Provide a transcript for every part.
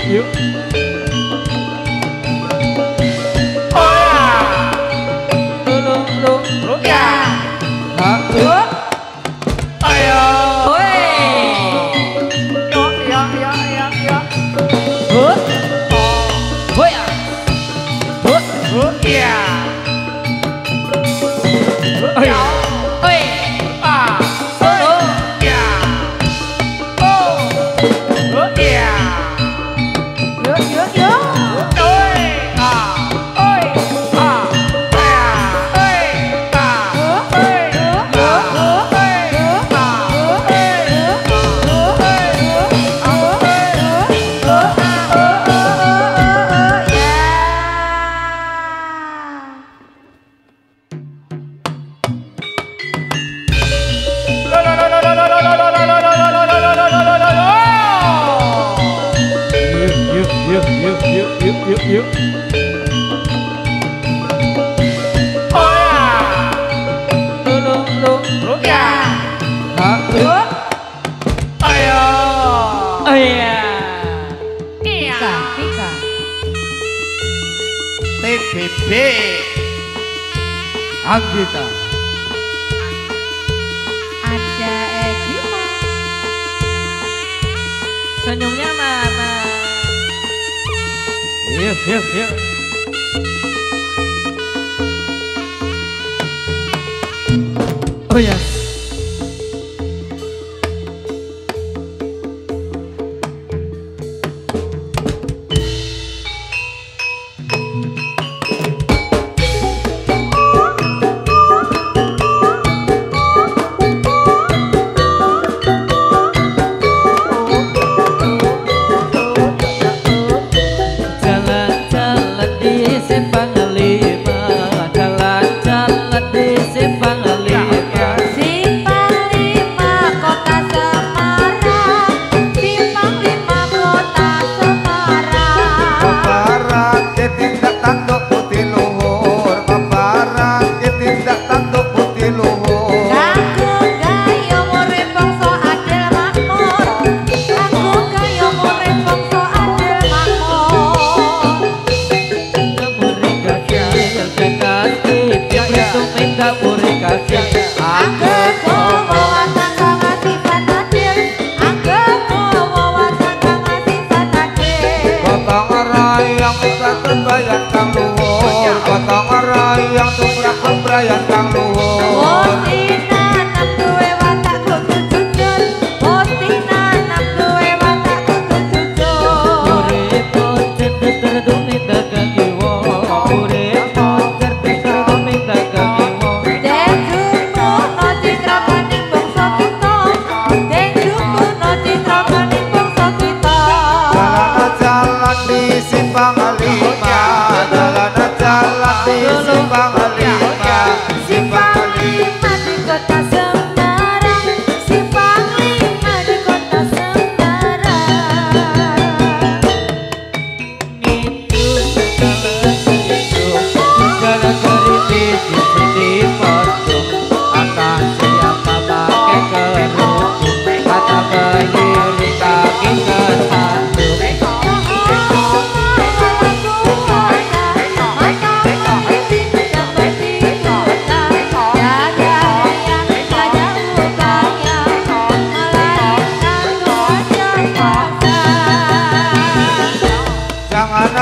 yuk. Yuk. Oh ya. Ayo. Oh iya. Pika. TBB Anggita. Ada Egima. Senyumnya mana? Yuk. Oh ya.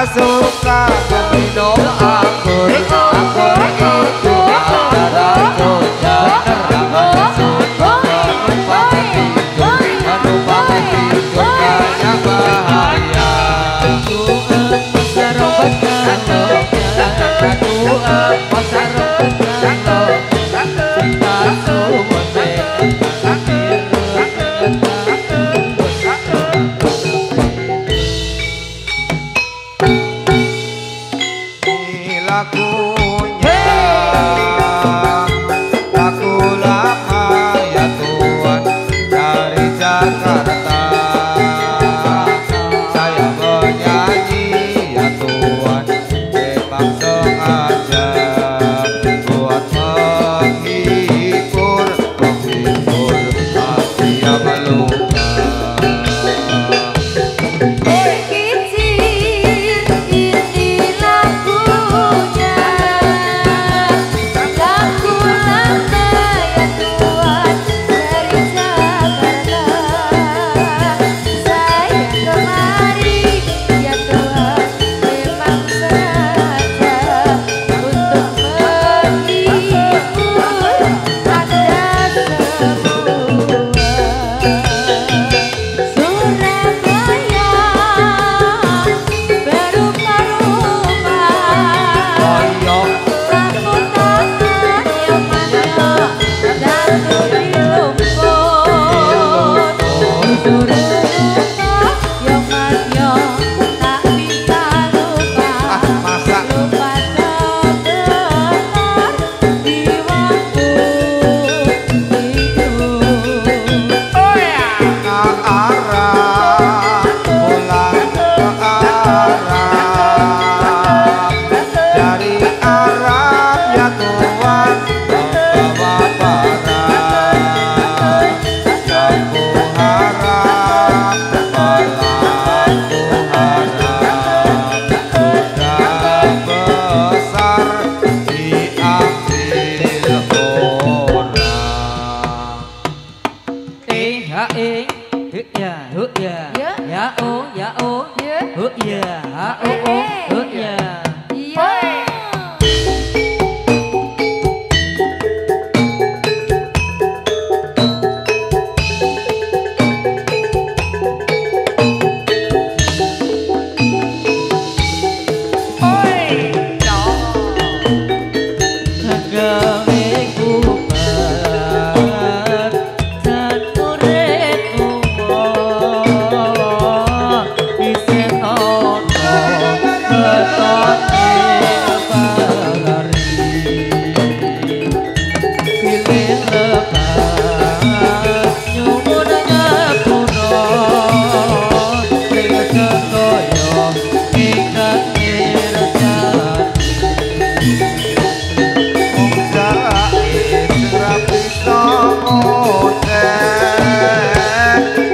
Suka minum anggur itu ada racunnya. Jangan suka lupa tidur, lupa tidur banyak bahaya.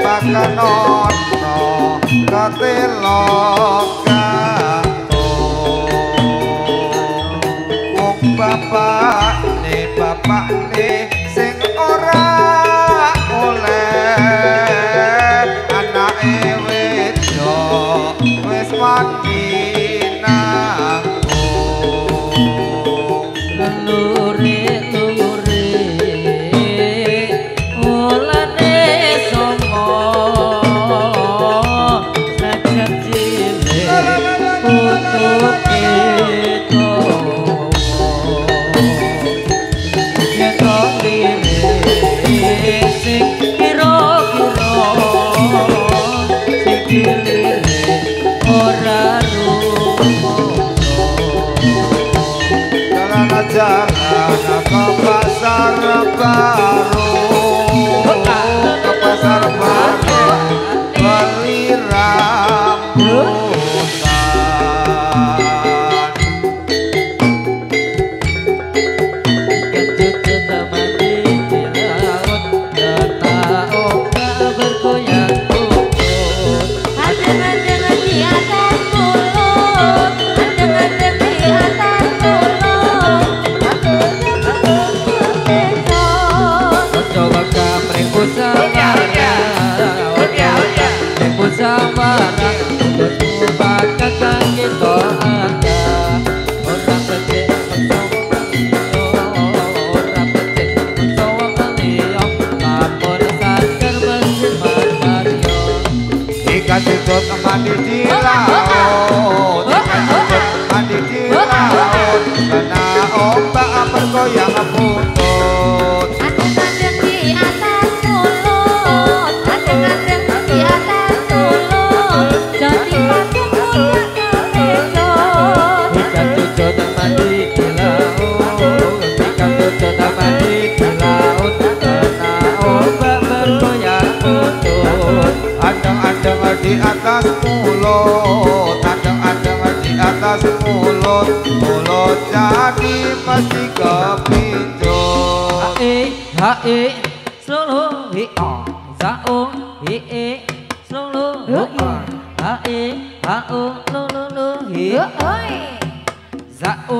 pakanono katelo kato wong bapakne sing ora oleh anake wedok wis mati jalan ke pasar baru beli rambutan kecucut mati di laut kata ombak bergoyang kumpul adem-adem di atas mulut adem-adem di atas mulut coba kamreng musyawarah musyawarah untuk bakal kita ada orang becek orang becek lapor saker mesin Mario ikan cucut mandi di laut ikan cucut mandi di laut kena ombak bergoyang buntut adem-adem di atas mulut adem-adem di atas mulut jadi pakai mulut kepejot ikan cucut mandi di laut ikan cucut mandi di laut kena ombak bergoyang buntut adem-adem di atas mulut adem-adem di atas mulut mulut jadi mesti kepincut hae solo hi zao hi solo hae hao lo lo lo hi zao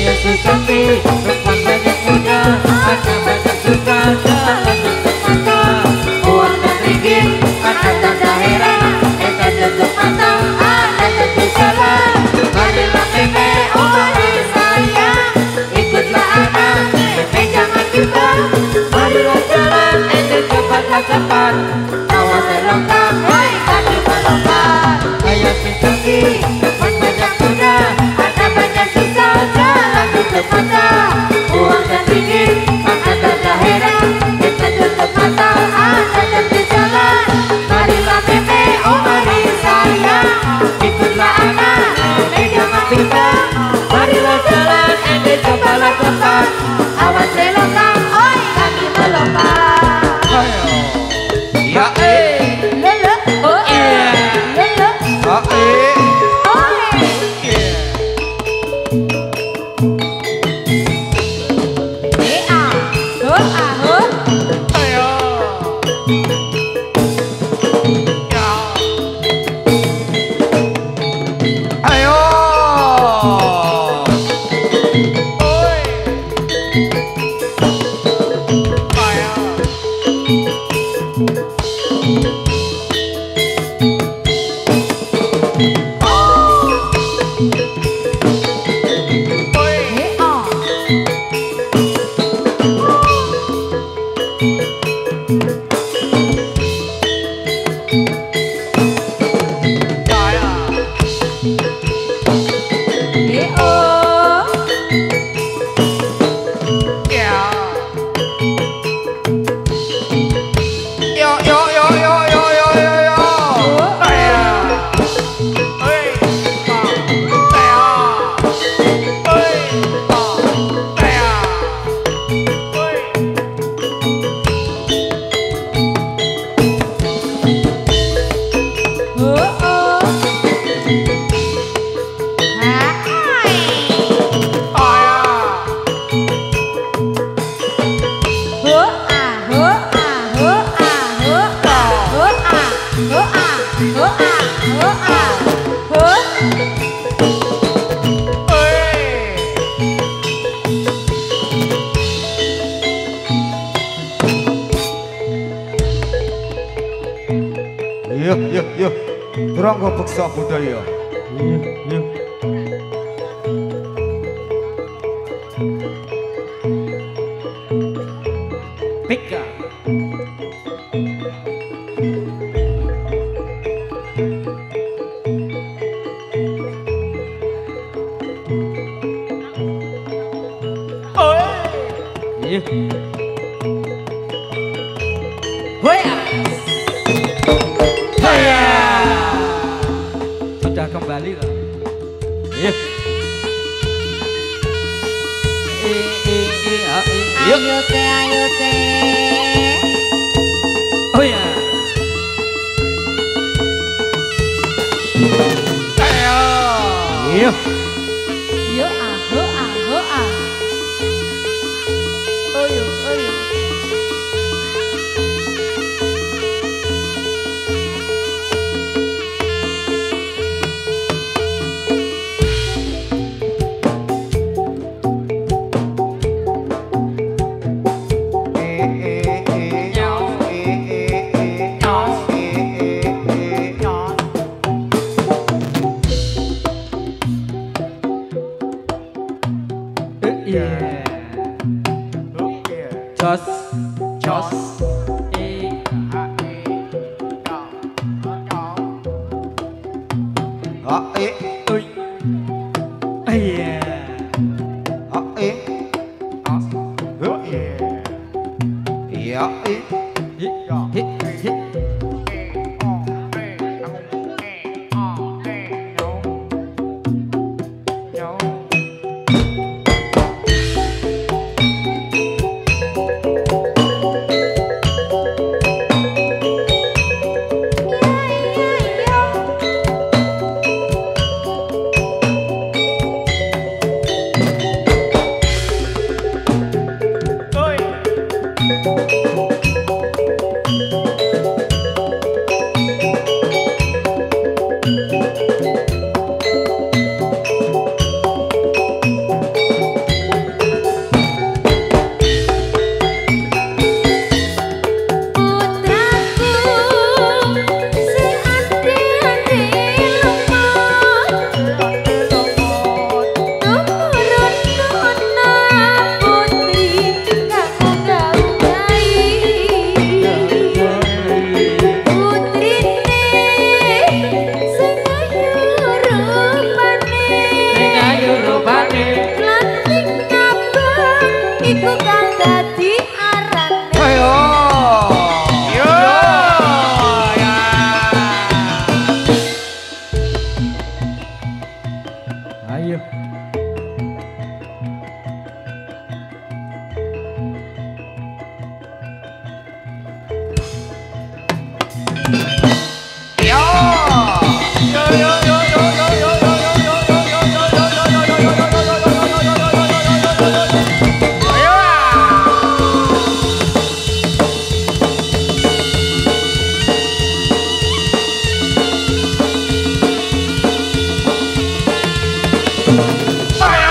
banyak sesapi, perempuan banyak muda, ada banyak susah, jalan tutup mata. Uang dan ringgit, ada tanda heran, mereka tutup mata, ada tentu salah. Marilah meme, oh mari sayang, ikutlah anak, meme jangan bimbang. Marilah jalan, cepatlah cepat, awas terlongkar, hei kaki melompat. Ayo sisaki, teman banyak muda, ada banyak susah, jalan tutup mata. Uang dan ringgit, maka tanda heran, kita tutup mata, ada tentu jalan. Marilah meme, oh mari sayang, ikutlah anak, meme jangan bimbang. Marilah jalan, cobalah cepat, awas terlongkar, oi kaki melompat. Ya Lele, oh iya, lele, oh ayo. Yuk, turang kau paksa budaya. Yuk. Pika. Yuk. Sudah kembali loh. Yuk. Ayo teh. Oh ya. Yuk. Yo ah. Oyo. Jos. bali lan sing ngabang iku kang dadi arane. Ayo. Yo. Ya. ayo Yo. Yo yo yo yo yo yo yo yo yo yo yo. Ayo.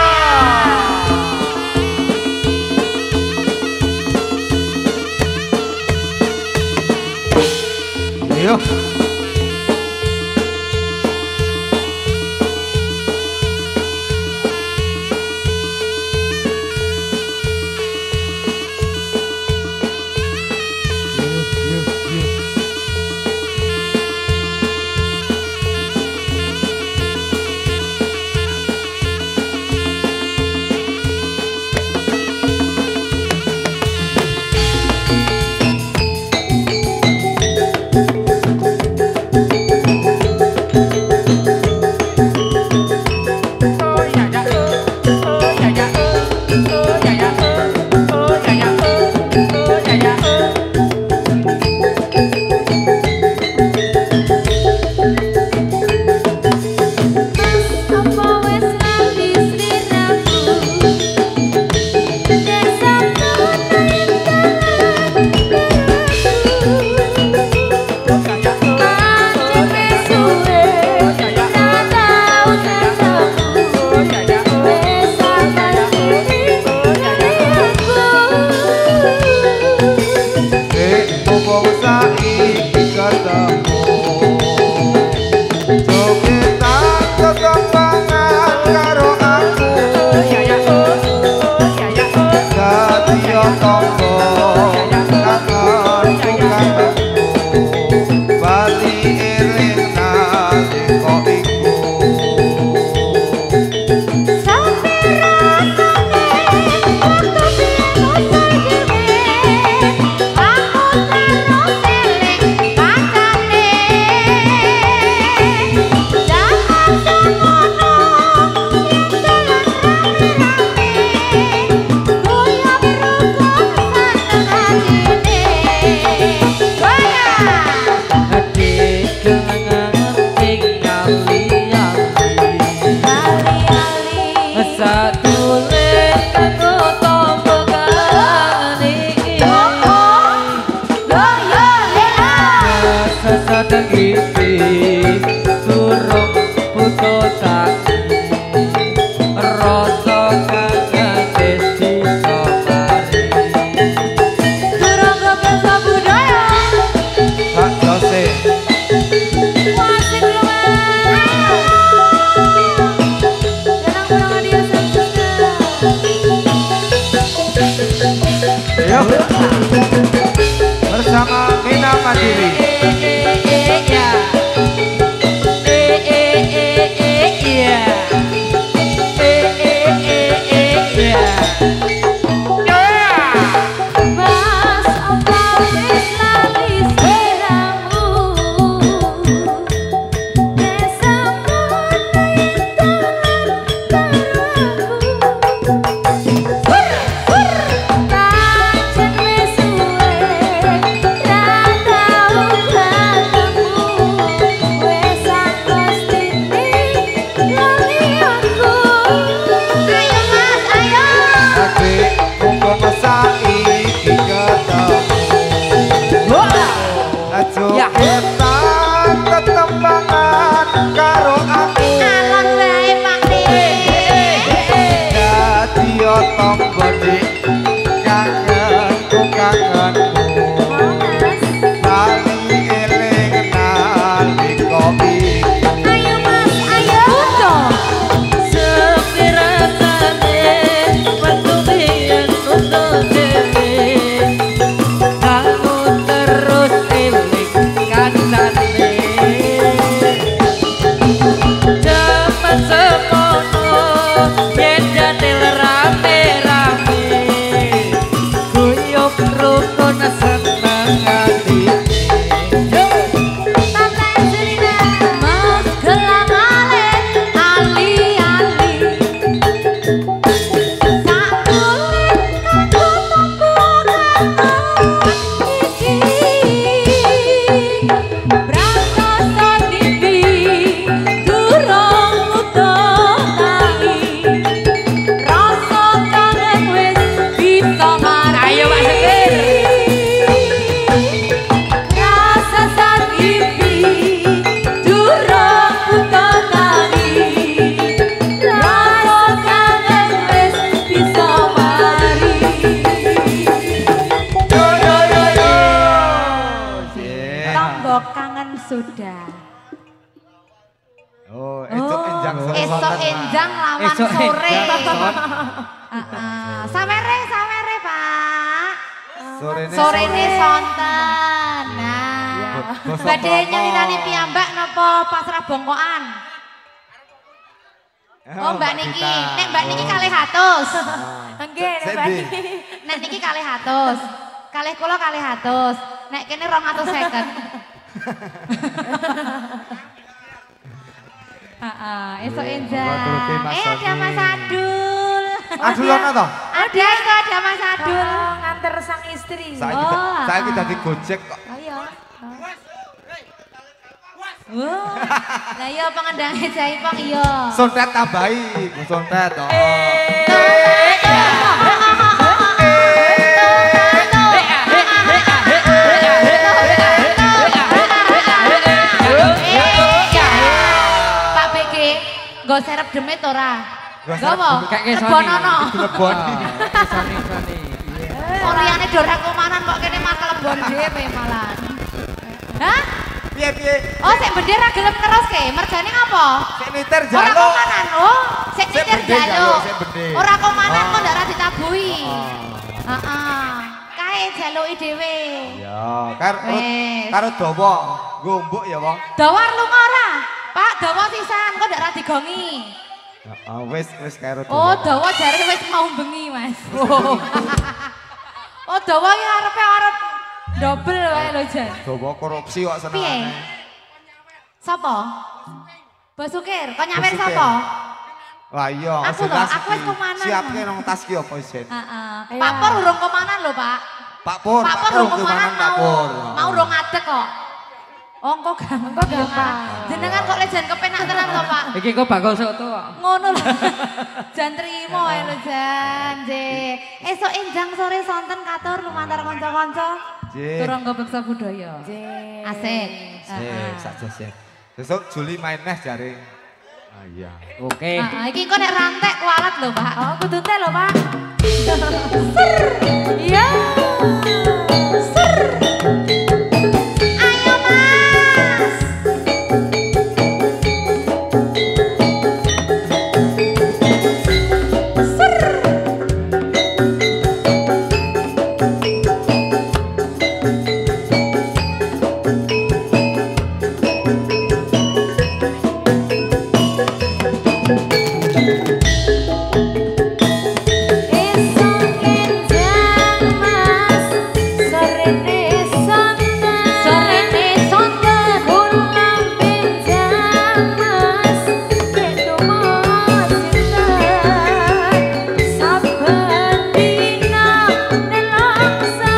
Ayo. sudah. Oh, esok enjang sore. Esok enjang lawan Esok sore. enjang, Samere Pak. Sore ini sonten. Nah, badhe nyelirani piyambak napa pasrah bongkoan? Oh Mbak Niki, nek Mbak Niki kalih 100. Nggih, nek Mbak Niki. Nek niki kalih 100. Kalih kula kalih 100. Nek kene 250. Esok enjang. Ada Mas Adul. Adul ana to? Ada itu ada Mas Adul. Nganter sang istri. Saya kita di Gojek kok. Ayo. Lah iya pengendangnya Jaipong iya. Sontet tambahi, sontet. Oh. Pak BG, nggo serep demit ora? Nggo Kayak Lebonono. Lebon. Soni. Oriane dorang kumanan kok kene mah kelebon dhewe malah. Hah? Piye? Oh, sik bendera gelem neruske. Merjane ngapa? Sik niter Ora jaluk. komanan. Oh, sik nyetir jaluk. Sik bendhe. Ora komanan kok ndak ra ditabuhi. Kae jaluki dhewe. Ya, Wes. karo dawa gombok ya, Wong. Dawar lunga ora? Pak, dawa sisan kok ndak ra digongi. Wis karo dawa. Oh, dawa jare wis mau bengi, Mas. Oh, dawa ya arepe arep double wae lho, Jan. Dawa korupsi kok Piye? senengane. Sapa? Basukir, kok nyawer Basukir. sapa? Wah iya, Aku toh, jelas aku wis iki. komanan. Siapke nang tas ki apa isin? Heeh. Pak Pur urung komanan lho, Pak. Pak Pur urung komanan Pak Pur. mau urung ngadeg kok. Oh, engko gampang. Jenengan kok lek jan kepenak tenan kok, Pak. Iki kok bakal soto kok. Ngono lho. Jan trimo ae lho Jan. Nggih. Esuk enjang sore sonten katur lumantar kanca-kanca. Nggih. Turun nggo beksa budaya. Asik. Saja sih. Besok Juli main neh jare. Ah iya. Oke. Iki kok nek rantek kualat lho, Pak. Oh, kudu teh lho, Pak. Iya. Ser. Ayo, Mas. Esok enjang Mas, sorene sonten ulang benjang Mas, ketemu sinten saben dina nelongso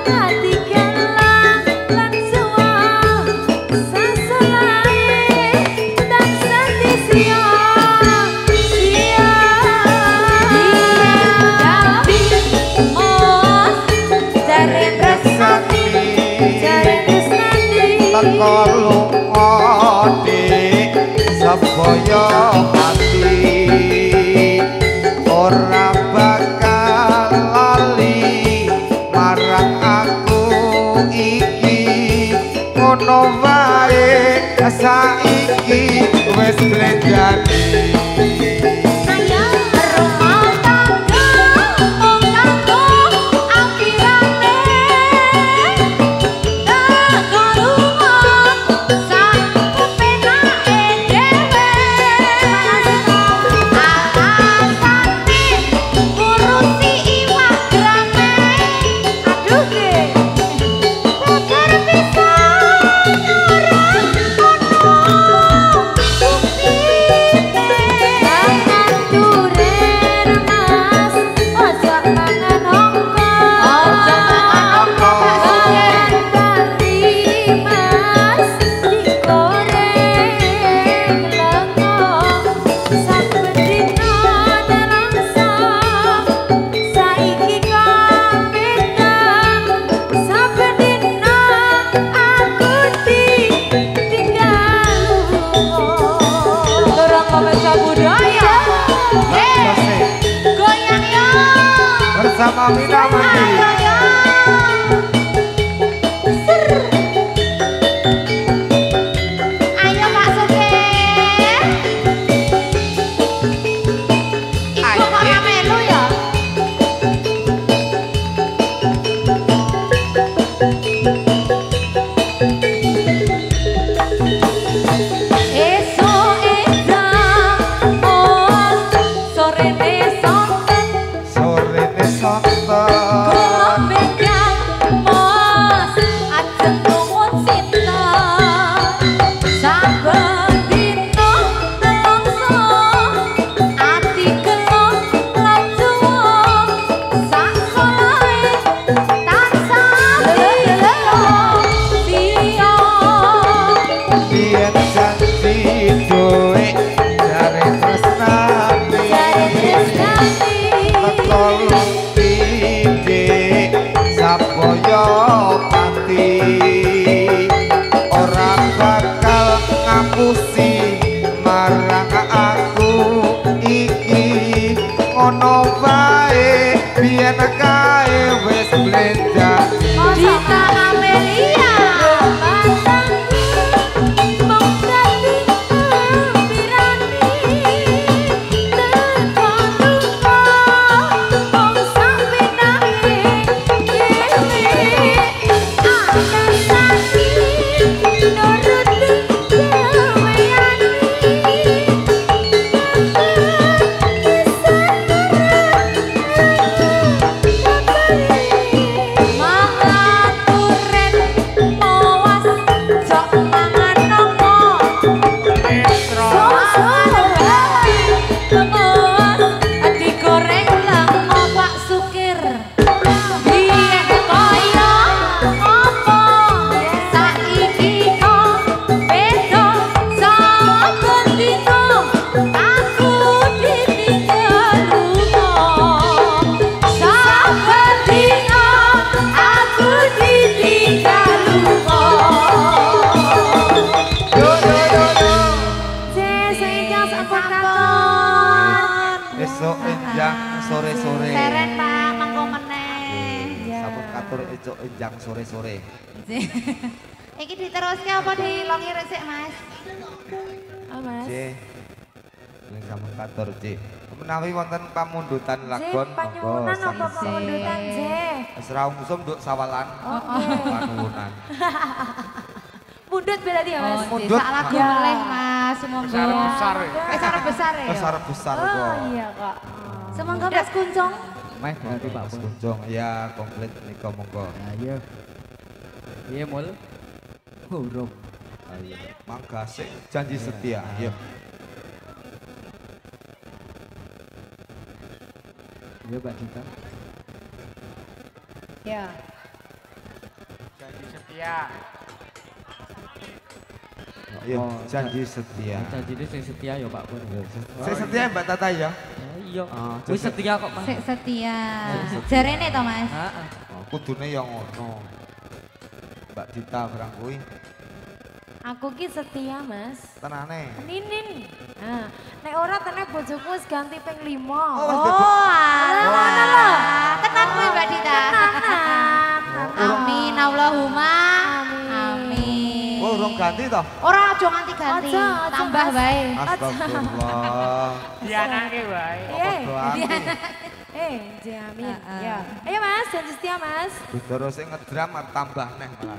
ati kelang lan suwah saselae dan satisya Teko lunga dik sebaya ati ora bakal lali marang aku iki ngono wae saiki wis blenjani. Bersama Mina Mandi. tolong pidik sapoyo pati ora bakal ngapusi marang aku iki ngono wae biyen kae wis blendak Dita Amelia Mong dadi pirani Tekonuko Mong sampe nae Dewi Anasani Nuruti Deweyani Mangaturen mawas jok mangan nopo digoreng lang Pak Sukir biyen kaya apa saiki kok beda saben dina aku ditinggal lunga saben dina aku ditinggal lunga yo yo yo yo Sejak sampun esok enjang sore-sore Seren Pak, mangko meneh. sampun katur esok enjang sore-sore Iki diteruske apa dilongi resik, Mas? Oh, Mas. C ini sampun katur C menawi wonten pamundutan lagon Panyuwunan apa pamundutan, J? wis ra usum nduk sawalan panuwunan Mundut berarti ya, Mas? mundut Sak lagu meleh, Mas. Semoga besar acara besar ya. besar besar Oh, kok iya, Kak. Semoga Mas Kuncung Meh berarti Pak Mas Pur. Kunjung ya komplit nika monggo Nah, iya. Iya mul. Burung. ayo mangga sik janji setia iya Iya Mbak Dita. Ya. janji setia iya Oh, janji setia Janjine sing setia ya Pak Pur. saya setia Mbak Tata ya Iya. Wis setia kok Mas. Sik setia. Jarene to, Mas? Heeh. kudune yang ngono Mbak Dita barang kuwi Aku ki setia, Mas. tenane Ninin. Nah, nek ora tenek bojoku wis ganti ping 5. wis Oh, dadi- ngono lho. Tenan kowe Mbak Dita. Tenanan. Amin Allahumma. Amin. Amin. oh urung ganti toh Ora aja nganti ganti. Aja, aja, Tambah Mas. wae. astagfirullah Dianake wae. Iya. padha aku Jamin. Ya. Ayo Mas, janji setia, Mas. Budara sing ngedram tambah neh malah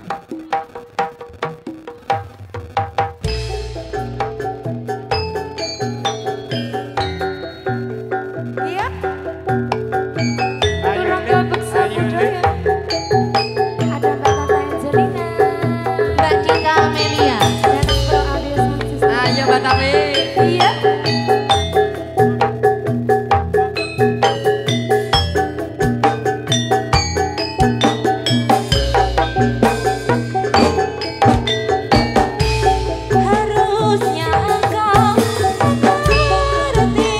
Iya. Ayo Turun Lin, gabek ayo Lin. budaya. Ada Mbak Tata Angelina Mbak Dita Amelia. dan Bro Audio Sound System. Ayo Mbak Tami. Iya. Harusnya engkau mengerti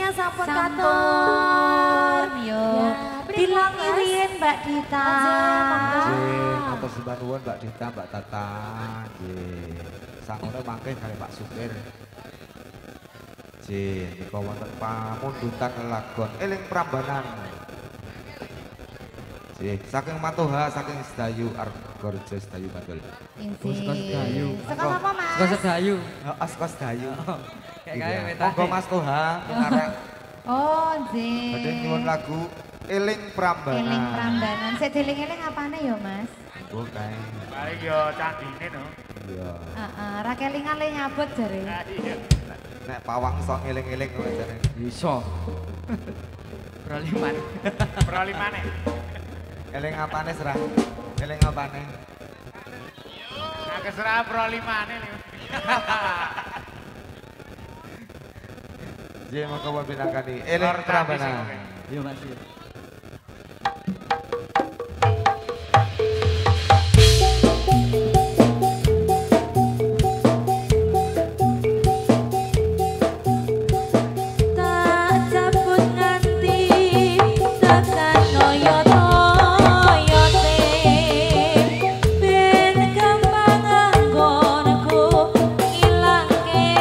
Setia sampun Sampun, katon. yo. Beri Bilang Mas. irin Mbak Dita. Nggih, matur sembah nuwun Mbak Dita, Mbak Tata. Nggih. Sakmono mangke kali Pak Supir. Nggih, nika wonten pamundutan lelagon eling Prambanan. Nggih, saking Matoha, saking Sedayu Argorjo Sedayu Bandul. Suka Sedayu. Suka apa Mas? Suka Sedayu. Heeh, saka Sedayu. Kayak kaya Iya. Monggo Mas Toha ngarep Oh, nggih. badhe nyuwun lagu Eling Prambanan. Eling Prambanan. Sik dieling-eling apane yo, Mas? Monggo kae. Paling yo candine no. Iya. Heeh, ra kelingan le nyabut jare. Iya. Nek pawang sok ngeling-eling kok jane. Iso. Praliman. Pralimane. Eling apane serah? Eling apane? Nah, keserah pralimane lho. Nggih, monggo pun pinangkani Eling Prambanan. Yo Mas. Yo. Tak cabut nganti tekan noyo-noyote ben gampang anggonku ilangke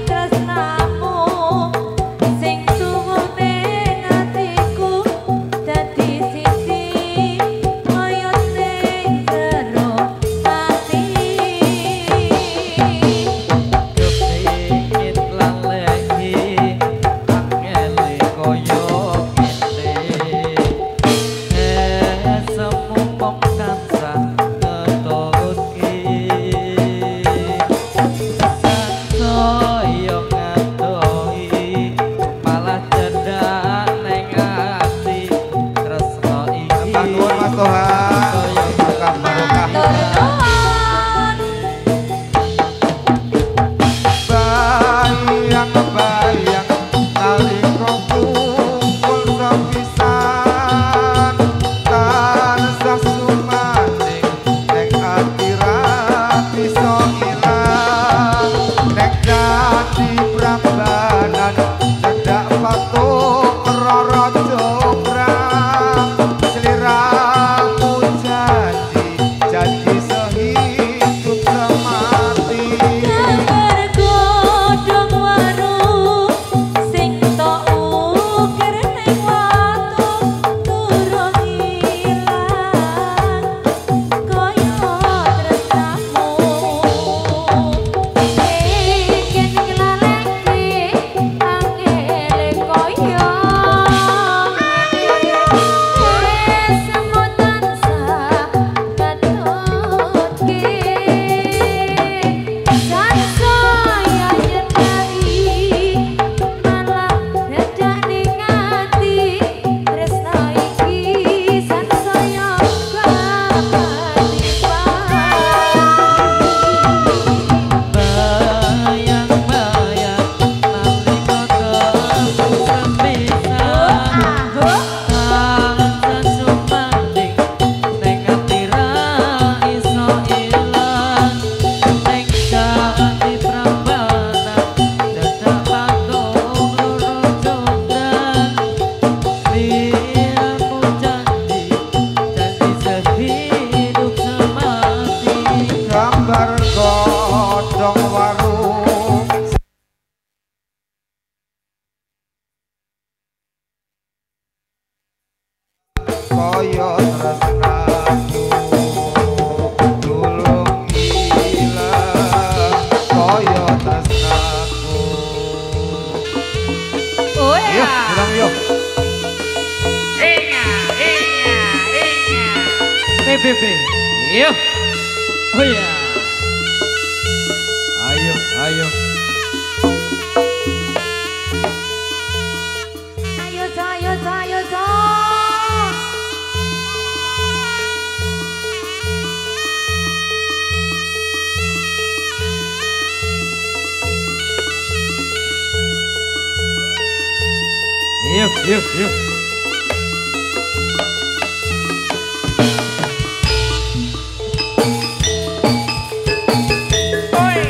tresnamu sing tuwune atiku dadi siji kaya sing jero ati. Kepingin lalehi angele koyo ngene semupong tansah ngetutki sansaya ngadoi malah cedak neng ati tresno iki Sembah nuwun Mas Toha. Barokah barokah. Matur nuwun. Bayang-bayang nalika kumpul sepisan tansah sumaning ning ati ra bisa ilang nek dadi Prambanan cedak patung roro jograng sliramu janji sehidup semati. Gambar godhong waru sing tok ukir ning watu durung ilang kaya tresnamu ingin nglaleke angele kaya ngene semut tansah ngadutke sansaya nyedaki malah dadak ning ati tresno iki sansaya kapati bayang-bayang nalika ketemu sepisan tansah sumanding neng ati ra iso ilang neng dadi Prambanan dadak patung loro jograng liramu janji sehidup semati. Gambar godhong waru kaya tresnaku tulung ilang kaya tresnaku. Oh Yuk, pulang yuk. Inga. PBB. Yo. Oh ya. Ayo, ayo. ayo ayo ayo Yuk, yuk, yuk. Oi.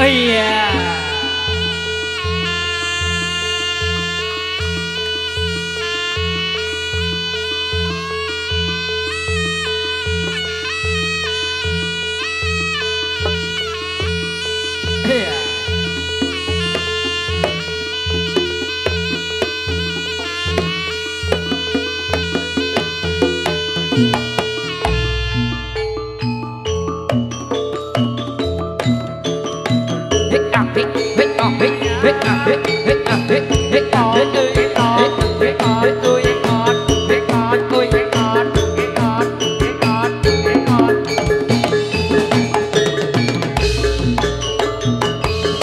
iya. Iya.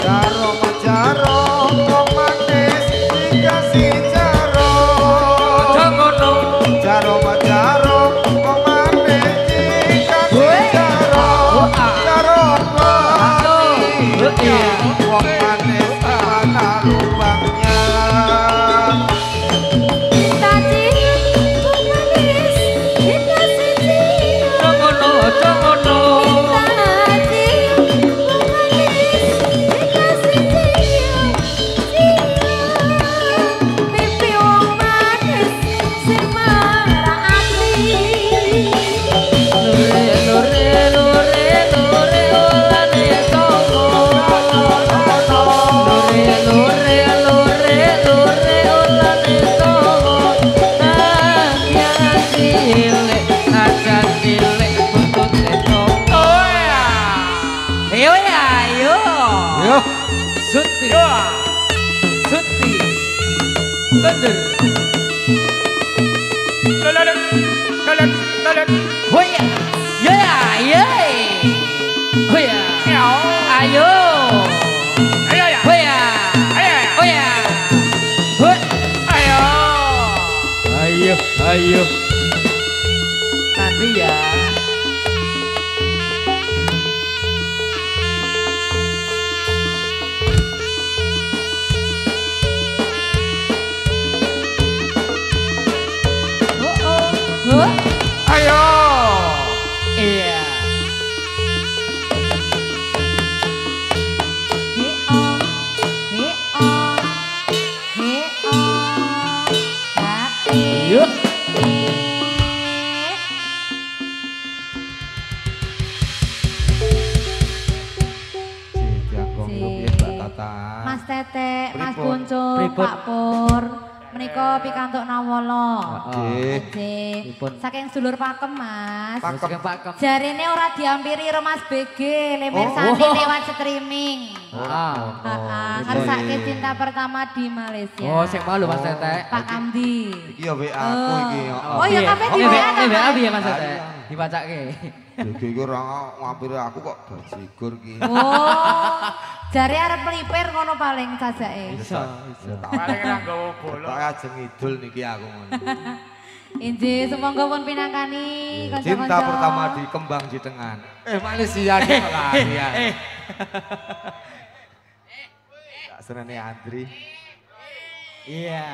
Jaro majaro wong manis dikasih jaro. Jaro majaro wong manis dikasih jaro. Jaro apa? Wong manis mana lubangnya? Suti, Suti, Bener, Hoya, ya, ya, Hoya, ayo, Hoya, Hoya, ayo, ayo, nanti ya. Ayo. Iya. Yuk. Mas Tete, Mas Pripun? Buncuk, Pripun? Pak Pur, menika pikantuk nawala. Nggih. Nggih. Pripun? Saking sedulur Pakem, Mas. Pakem. Pakem. Jarine ora diampiri karo Mas BG, lemir Oh. sani lewat streaming. Ah. Heeh, ngersake cinta pertama di Malaysia. Oh, sing malu Mas Tete. Pak Amdi. Iki ya WA aku iki ya. Oh, ya kabeh di WA ta, Mas? piye Mas Tete? Iya. Dibacake. Iki iki ora ngampiri aku kok bajigur iki. Oh, jare arep melipir ngono paling sajake. Bisa. Paling ra nggawa bola. Tak ajeng ngidul niki aku ngono. Injih, sumangga pun pinangkani kanca-kanca. Cinta pertama di Kembang Jitengan. Malaysia nih lari ya. Tak senene Andri. Iya.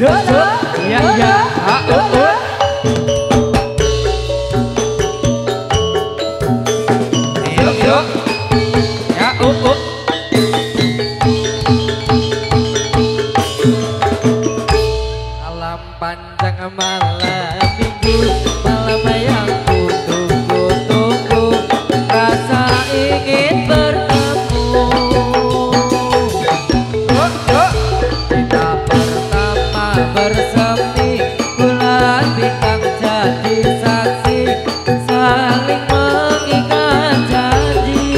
Iya, iya. Yuk, yuk. Ya, Malam panjang malam minggu, malam yang kutunggu-tunggu, rasa ingin bertemu. Kita pertama bersemi, bulan bintang jadi saksi, saling mengikat janji.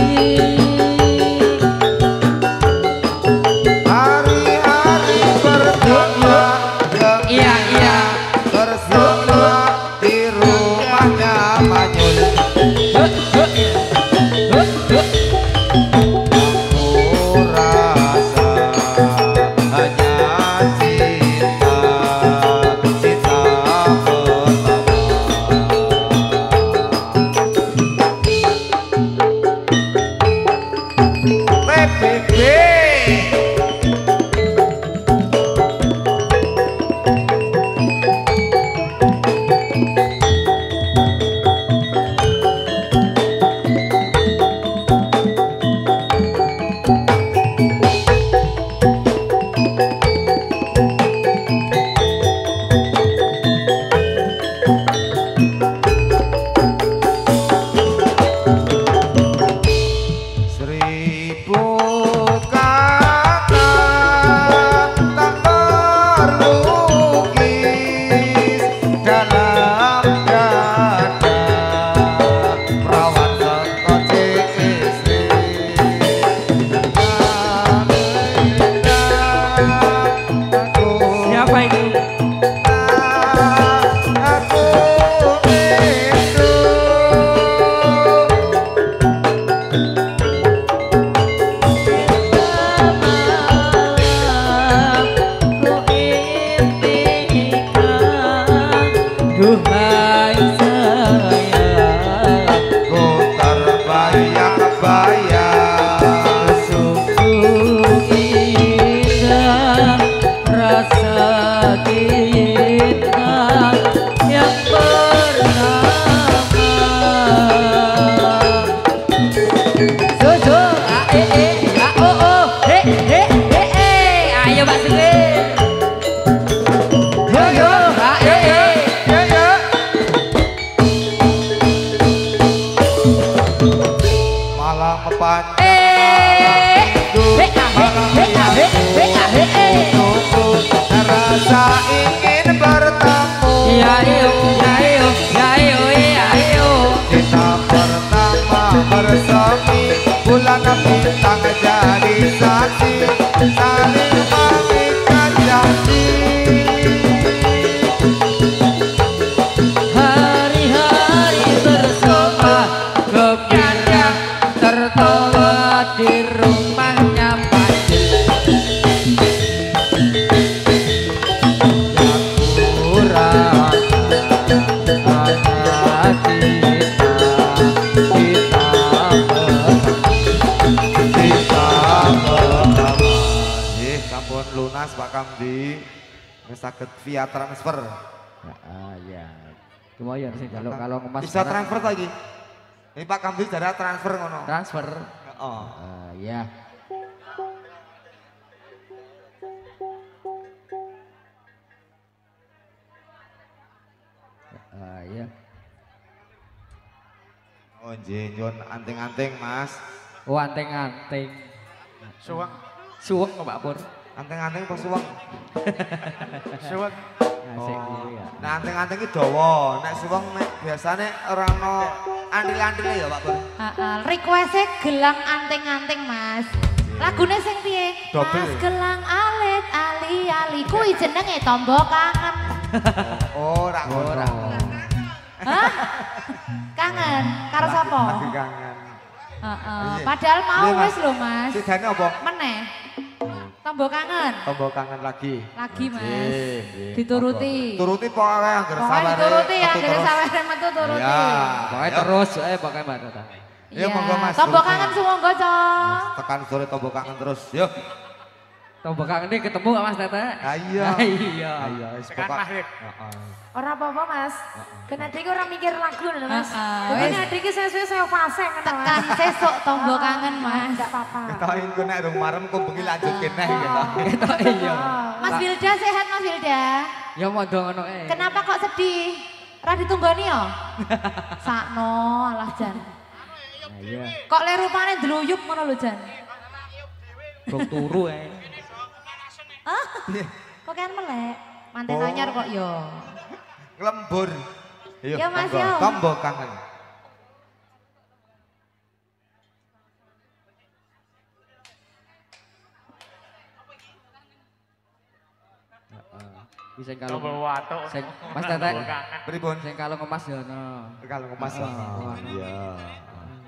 Hari-hari pertama Iya, iya. bersama di rumahnya Manyun. Aku rasa hanya cinta pertama. PBB. Seribu kata tak terlukis dalam dada perawat sekocis. Siapa itu? Aku rindu. Duhai sayang, Ku terbayang-bayang sungguh indah rasa cinta yang pertama. Susu, ya ayo Mbak Sugir. Yo, malam panjang tunggu rasa ingin bertemu. Kita pertama bersemi, bulan bintang jadi saksi, saling mengikat janji. Hari-hari bersama gembira tertawa di rumahnya Panji. Aku rasa hanya Kita pertama. Sampun lunas Pak Kamdi. Wis saged via transfer. Ya. Lumayan sih kalau ngemas Bisa transfer lagi. Ini Pak Kamdi jadi transfer ngono. transfer. Oh. Ya. Ya. Oh nyun anting-anting Mas. Oh anting-anting. Suweng. Suweng Pak Pur. Anting-anting apa suweng? Suweng. Asik dulu ya. Nah anting-anting iki dawa, nek suweng nek biasane ora ono antil-antile ya Pak Pur. Request-e gelang anting-anting Mas. Lagune sing piye? Double. Mas gelang alit ali-ali kuwi jenenge tombo kangen. Oh, ora ngono. Hah? Kangen karo sapa? Lagi kangen. Iya. Padahal mau Iya, Mas. wis lho Mas. Sidane apa? Meneh. Tombo kangen. Tombo kangen lagi. Lagi Mas. Nggih. Dituruti. Turuti pokoke anggere Pokoknya saware. dituruti ya, metu kira terus. sawere metu turuti. Ya. Pokoknya Ayo. terus, pokoknya Mbak Tata. Iya, monggo, Mas, Tombo turuti. kangen sumangga, Cok. Tekan sore tombo kangen terus. Yuk. Tombok kangen ini ketemu gak Mas Tete? Ayo. Iya. Ayo, wis Tekan pokok. maghrib. Ora apa-apa Mas. Ben adik ora mikir lagu lho Mas. Heeh. Jadi adik iki sesuai saya fase kan Mas. Tekan sesuk tombok kangen Mas. Enggak apa-apa. Ketokin ku nek rung marem ku bengi lanjut kene gitu. Ketok iya. Mas Wilda sehat Mas Wilda? Ya mondo ngono ae. Kenapa kok sedih? Ora ditunggoni yo? Sakno alah Jan. Nah, iya. Kok le rupane dluyup ngono lho Jan. Kok turu ae. Hah? Kok kan melek? Manten anyar kok yo. Nglembur. Yo, Mas, monggo, yo. tombok kangen. Bisa Tombok kalau watuk. sing Mas Tete. Pripun? Sing kalau ngemas ya ono. Kalau ngemas Ah, ono. ah. Iya.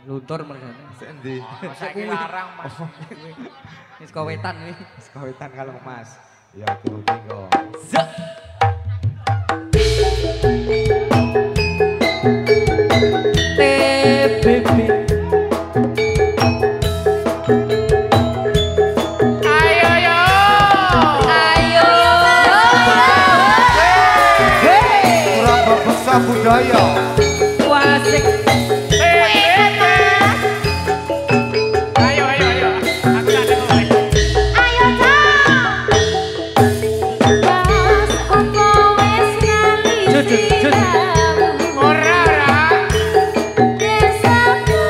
Luntur mereka. Sendi. Saiki larang Mas. Wis kawetan iki. Kawitan kalau ngemas. Ya turuti kok. TBB. Ayo yo. Ayo. Kurang berbesa budaya. Wasik. Ayo ayo ayo. Aku ada ngomong. Ayo Mas opo wis ngali siramu. Ora ora. Desamu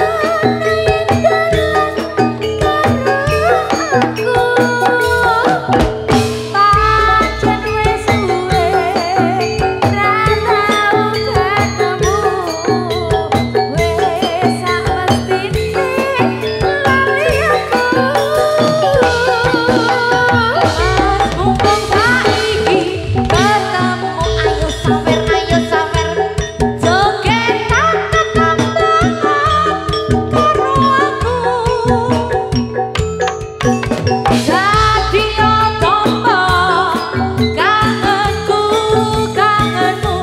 pancen wis suwe ra tau ketemu wis sak mestine lali aku mumpung saiki ketemu ayo sawer jogetan tetembangan karo aku jadi otombo kangenku kangenmu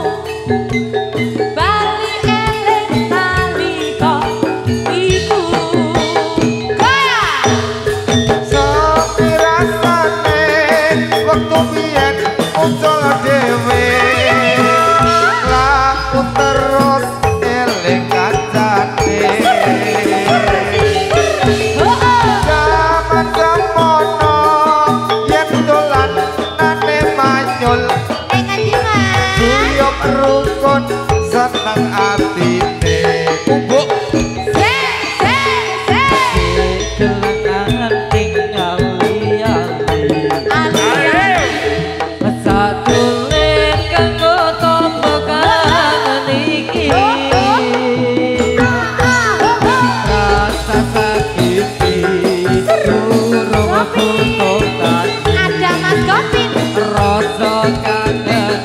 bali eling nalika iku kaya Sepi rasane waktu biyen muncul dhewe. Laku terus eling kancane. Zaman semono yen dolan nane manyul. Duyup rukun seneng atine. Kumbuk Kelangan tinggal liali. Satulen kanggo tombok kangen iki. Rasa sakit durung putus tadi. Ada Mas Gopin. Rasa kangen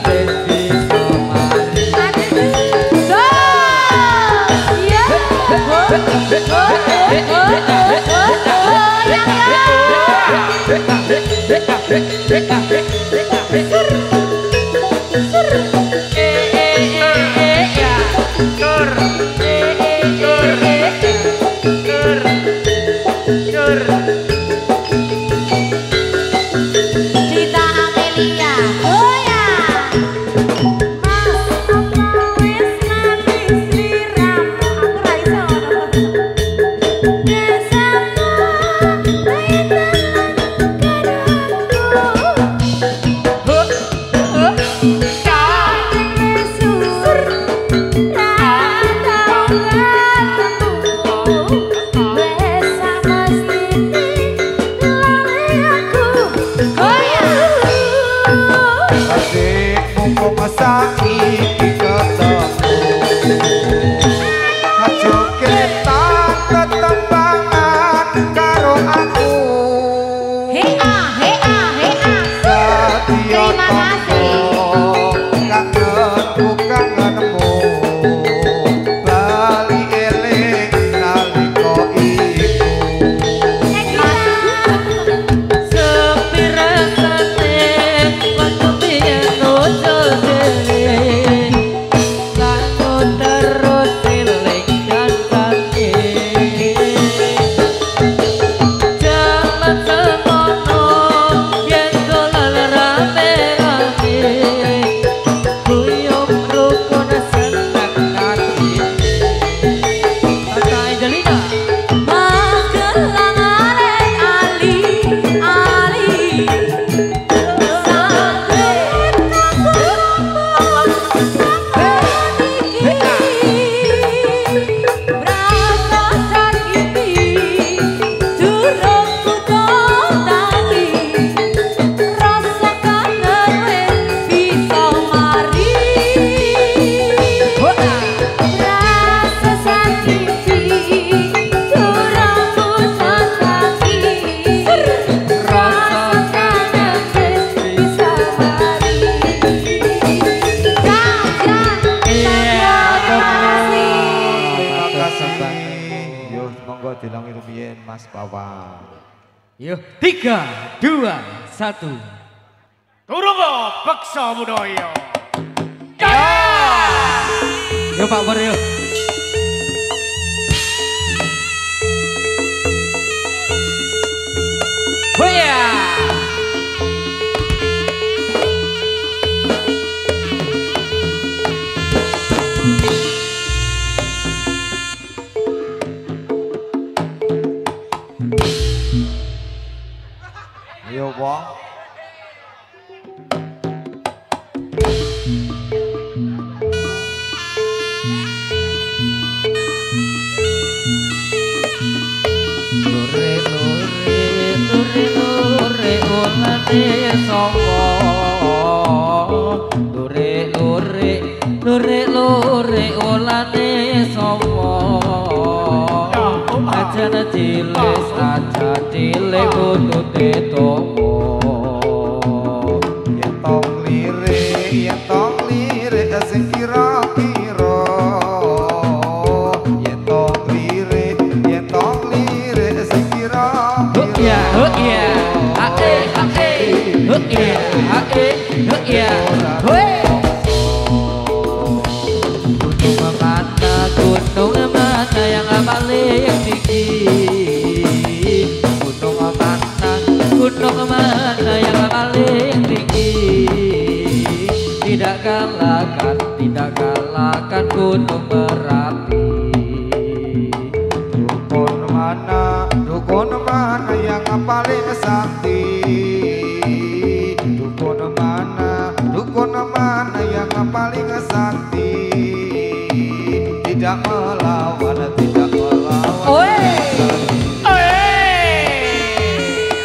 bisa mari. Tur. Dita Amelia. Goyang. Mas opo wis ngali siramu aku ra iso desamu Adik mumpung saiki ketemu. Aja kita tetembangan karo aku. Hea, hea, hea. Sadio Terima kasih. kangenku kangenmu. Bali eling nalika iku. Sepi rasane waktu biyen muncul dhewe. Pawang. Yuk, 3, 2, 1. Turungo Beksa Budaya. Yuk Pak Pur yuk. Hoya. Ayo Wong. Olane songo lure olane songo aja cilik kutute tongo Yen tong lirik sing kira-kira. Yen tong lirik sing kira-kira. Gunung mana yang paling tinggi? Gunung mana yang paling tinggi? Tidak kalahkan Gunung Merapi. Dukun mana yang paling sakti? Dukun mana yang paling sakti? Tidak melawan.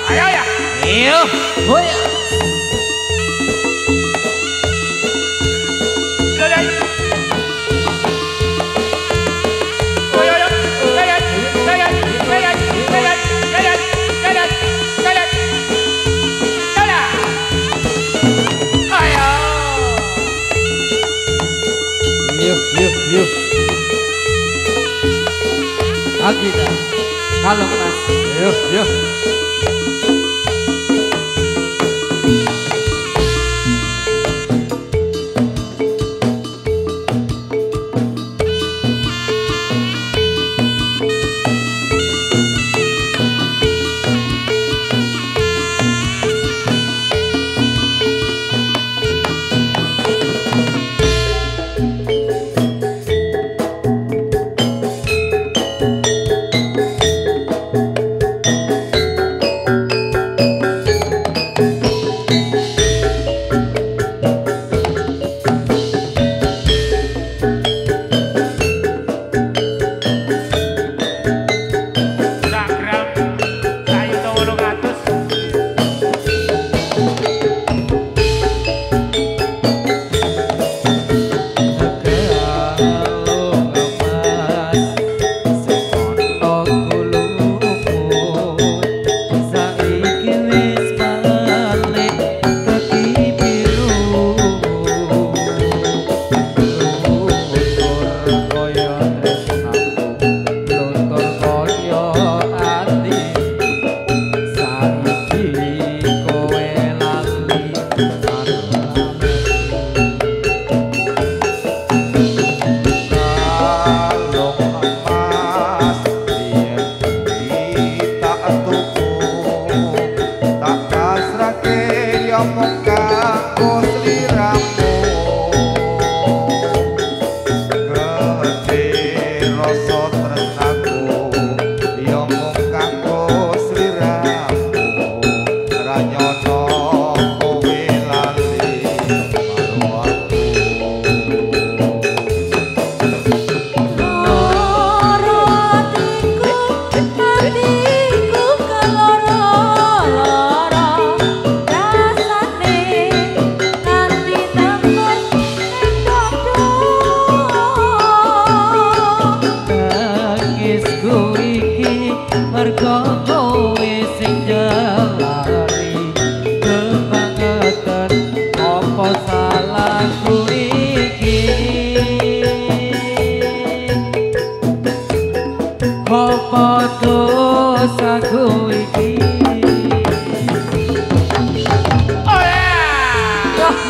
Ayo ya. Iyo, hoya. Yuk. Agita, kalung mas. Yuk.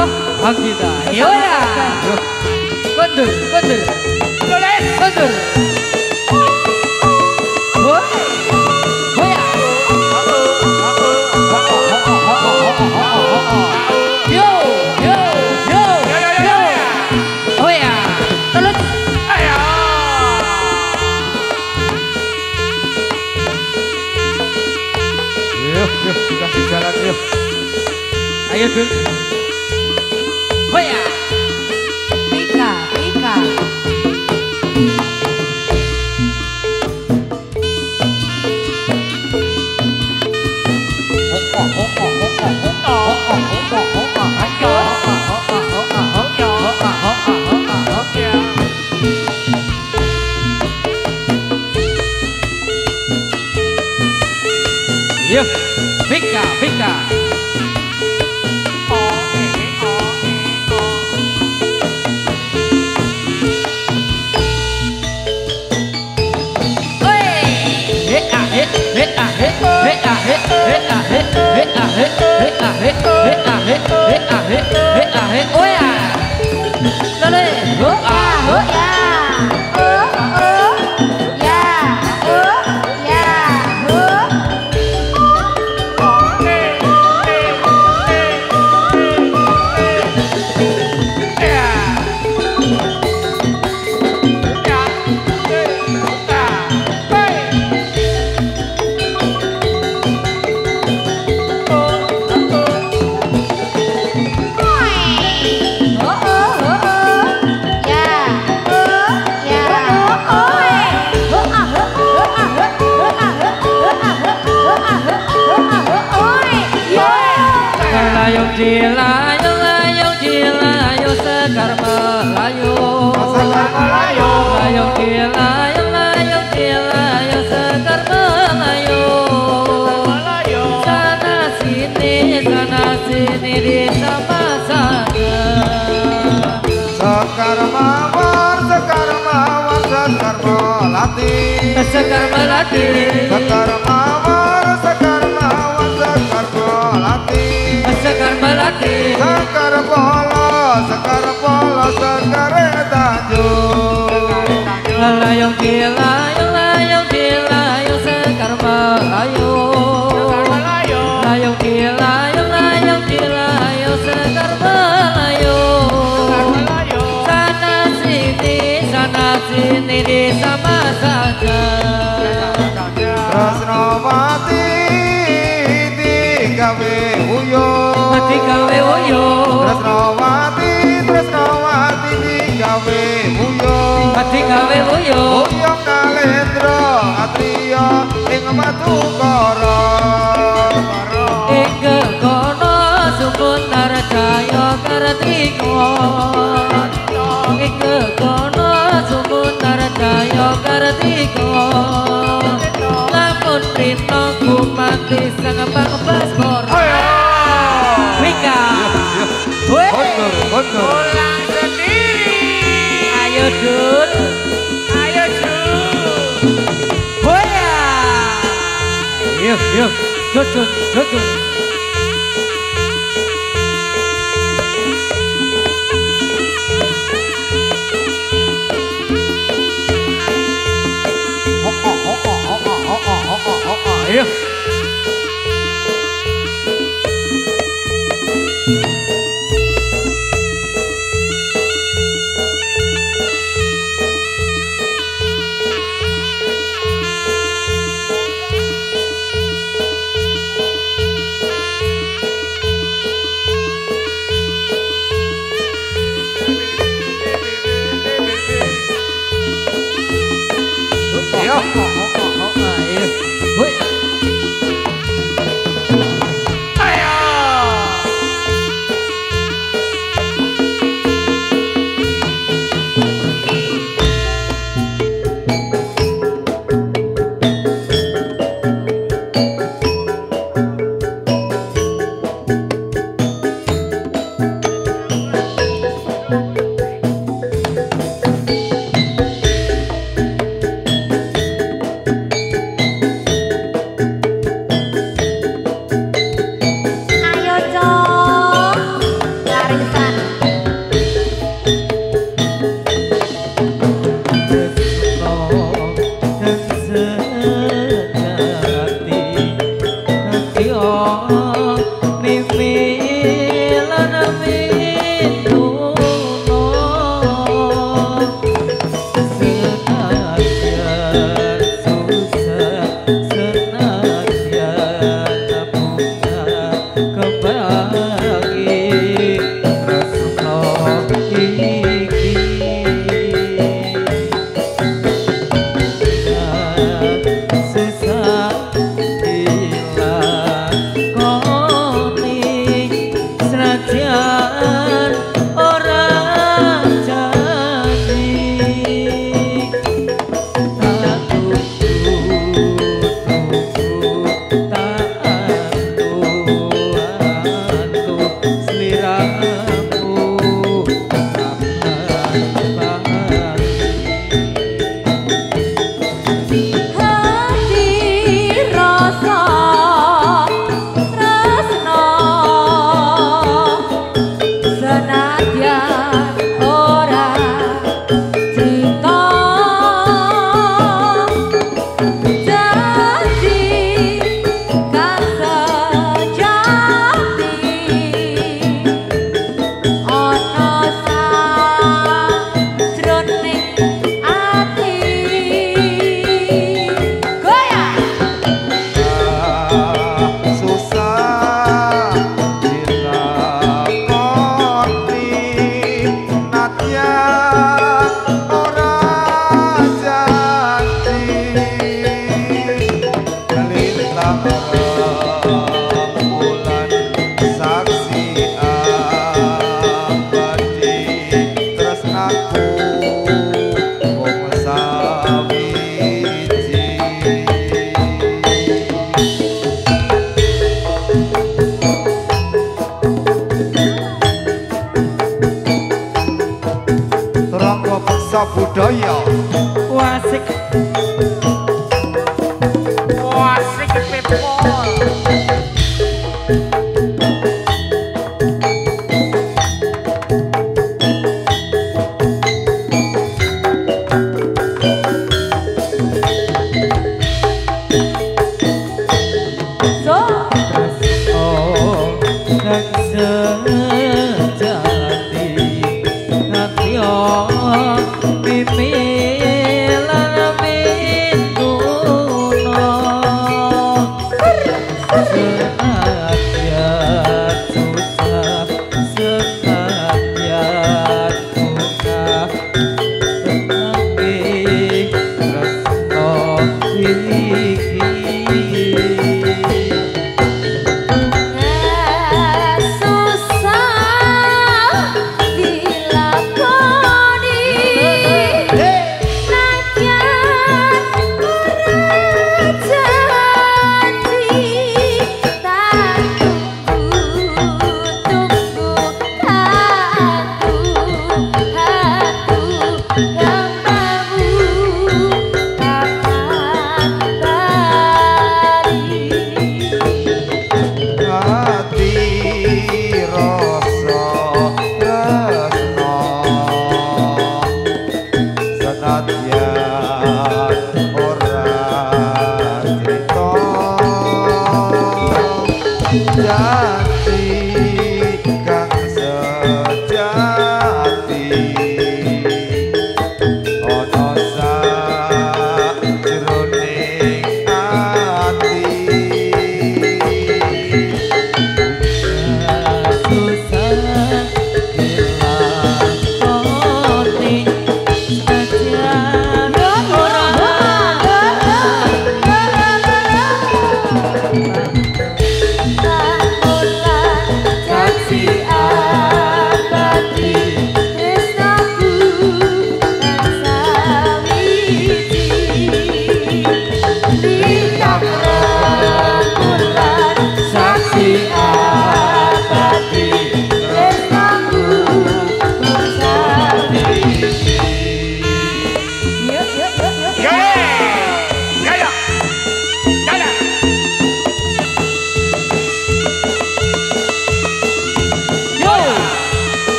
Ayo, Agita. Yo ya. Kondur, kondur, Tulis. kondur. Hoi. Hoya. Yo, yo, yo, yo. Hoya. Terus. Ayo. Yuk, dikasih jalan yuk. Ayo Dul. Hoya. Pika, Pika. Yuk, Pika, Pika. Layung cilayung, layung cilayung, sekar melayung. Layung cilayung, layung cilayung, sekar melayung. Sana sini di sama sana. Sekar mawar, sekar mawar, sekar melati. Sekar melati, Sekar mawar, sekar mawar, sekar melati. sekar melati. Sekar polos, sekar polos, sekar tanjung. Layung cilayung, layung cilayung, sekar melayung. Layung cilayung, layung cilayung, sekar melayung. Sana sini di sama saja. Tresnawati digawe uyuh. Digawe uyuh, Tresnawati, Tresnawati digawe uyuh. digawe uyuh. Uyuh nalendra atriya ing Madukara. Ing kono Sukuntar Jaya Kartika. Ing kono Sukuntar Jaya Kartika. Lamun rina kumati sang Bang Baskara. Wika. Weh. Kondur, kondur. Pulang sendiri. Ayo Dul. Ayo Jun. Hoya. Yuk, yuk. Jujun, jujun. Ayo. bangsa budaya wasik people.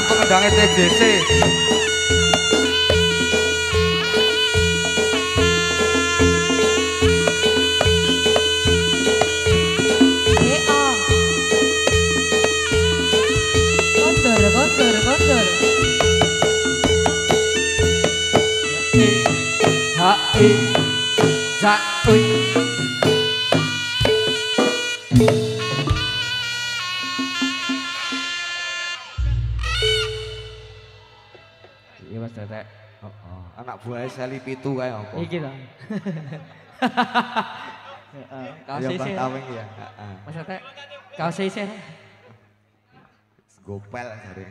Pengendangnya TJC. Kotor. Iya Mas Tetek. Anak buahnya Sally Pitu kayak apa? Iki lah. Kaos sisir. Ya. Mas Tetek, kaos sisir. Gopel jare.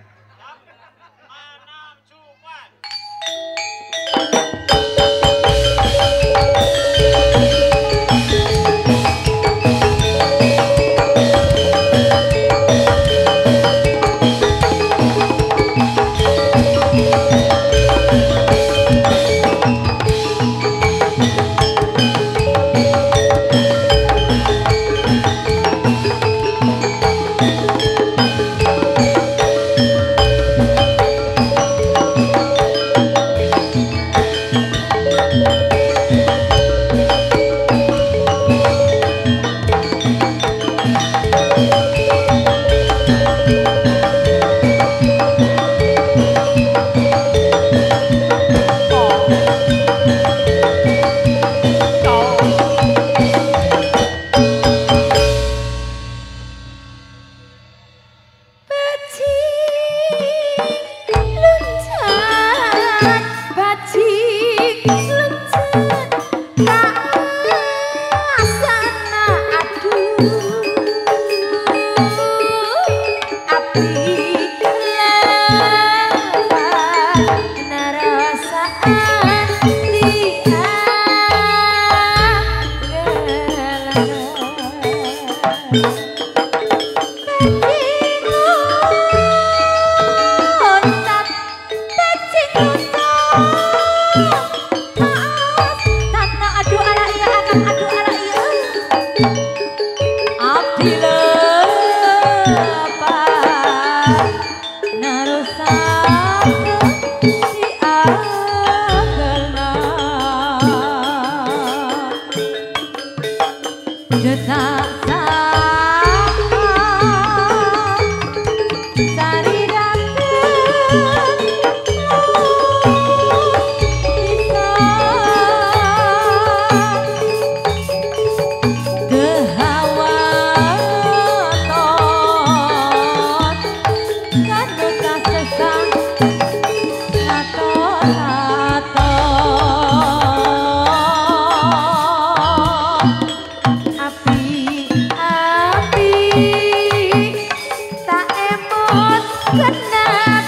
Tak emot kenat